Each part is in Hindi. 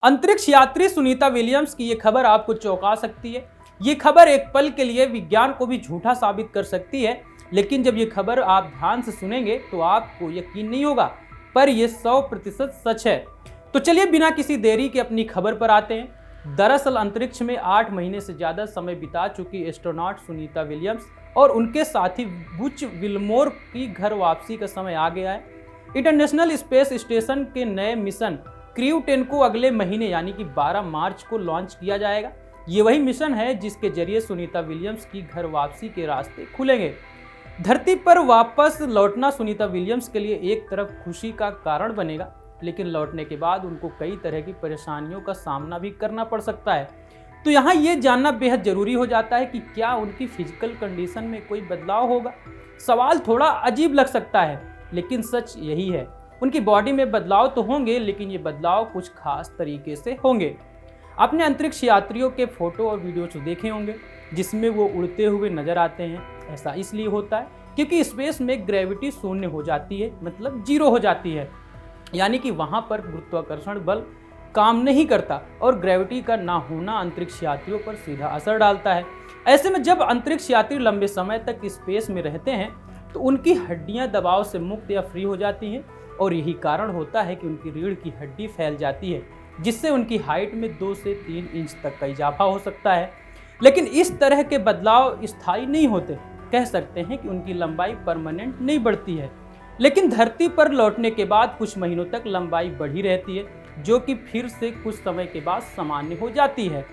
अंतरिक्ष यात्री सुनीता विलियम्स की ये खबर आपको चौंका सकती है। ये खबर एक पल के लिए विज्ञान को भी झूठा साबित कर सकती है, लेकिन जब ये खबर आप ध्यान से सुनेंगे तो आपको यकीन नहीं होगा, पर यह 100% सच है। तो चलिए बिना किसी देरी के अपनी खबर पर आते हैं। दरअसल अंतरिक्ष में 8 महीने से ज्यादा समय बिता चुकी एस्ट्रोनॉट सुनीता विलियम्स और उनके साथी बुच विल्मोर की घर वापसी का समय आ गया है। इंटरनेशनल स्पेस स्टेशन के नए मिशन क्रू 10 को अगले महीने यानी कि 12 मार्च को लॉन्च किया जाएगा। ये वही मिशन है जिसके जरिए सुनीता विलियम्स की घर वापसी के रास्ते खुलेंगे। धरती पर वापस लौटना सुनीता विलियम्स के लिए एक तरफ खुशी का कारण बनेगा, लेकिन लौटने के बाद उनको कई तरह की परेशानियों का सामना भी करना पड़ सकता है। तो यहाँ ये जानना बेहद जरूरी हो जाता है कि क्या उनकी फिजिकल कंडीशन में कोई बदलाव होगा। सवाल थोड़ा अजीब लग सकता है, लेकिन सच यही है। उनकी बॉडी में बदलाव तो होंगे, लेकिन ये बदलाव कुछ खास तरीके से होंगे। आपने अंतरिक्ष यात्रियों के फोटो और वीडियोज देखे होंगे जिसमें वो उड़ते हुए नजर आते हैं। ऐसा इसलिए होता है क्योंकि स्पेस में ग्रेविटी शून्य हो जाती है, मतलब जीरो हो जाती है, यानी कि वहाँ पर गुरुत्वाकर्षण बल काम नहीं करता और ग्रेविटी का ना होना अंतरिक्ष यात्रियों पर सीधा असर डालता है। ऐसे में जब अंतरिक्ष यात्री लंबे समय तक स्पेस में रहते हैं तो उनकी हड्डियां दबाव से मुक्त या फ्री हो जाती हैं, और यही कारण होता है कि उनकी रीढ़ की हड्डी फैल जाती है, जिससे उनकी हाइट में 2 से 3 इंच तक का इजाफा हो सकता है। लेकिन इस तरह के बदलाव स्थायी नहीं होते। कह सकते हैं कि उनकी लंबाई परमानेंट नहीं बढ़ती है, लेकिन धरती पर लौटने के बाद कुछ महीनों तक लंबाई बढ़ी रहती है, जो कि फिर से कुछ समय के बाद सामान्य हो जाती है।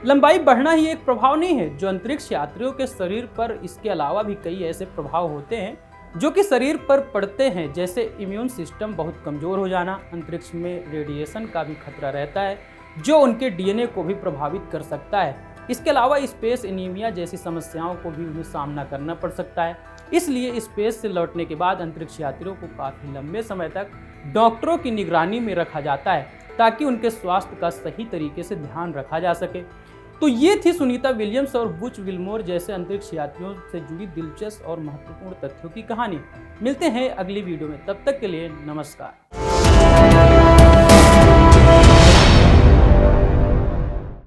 लंबाई बढ़ना ही एक प्रभाव नहीं है जो अंतरिक्ष यात्रियों के शरीर पर, इसके अलावा भी कई ऐसे प्रभाव होते हैं जो कि शरीर पर पड़ते हैं, जैसे इम्यून सिस्टम बहुत कमजोर हो जाना। अंतरिक्ष में रेडिएशन का भी खतरा रहता है जो उनके डीएनए को भी प्रभावित कर सकता है। इसके अलावा स्पेस एनीमिया जैसी समस्याओं को भी उन्हें सामना करना पड़ सकता है। इसलिए स्पेस से लौटने के बाद अंतरिक्ष यात्रियों को काफी लंबे समय तक डॉक्टरों की निगरानी में रखा जाता है, ताकि उनके स्वास्थ्य का सही तरीके से ध्यान रखा जा सके। तो ये थी सुनीता विलियम्स और बुच विल्मोर जैसे अंतरिक्ष यात्रियों से जुड़ी दिलचस्प और महत्वपूर्ण तथ्यों की कहानी। मिलते हैं अगली वीडियो में, तब तक के लिए नमस्कार।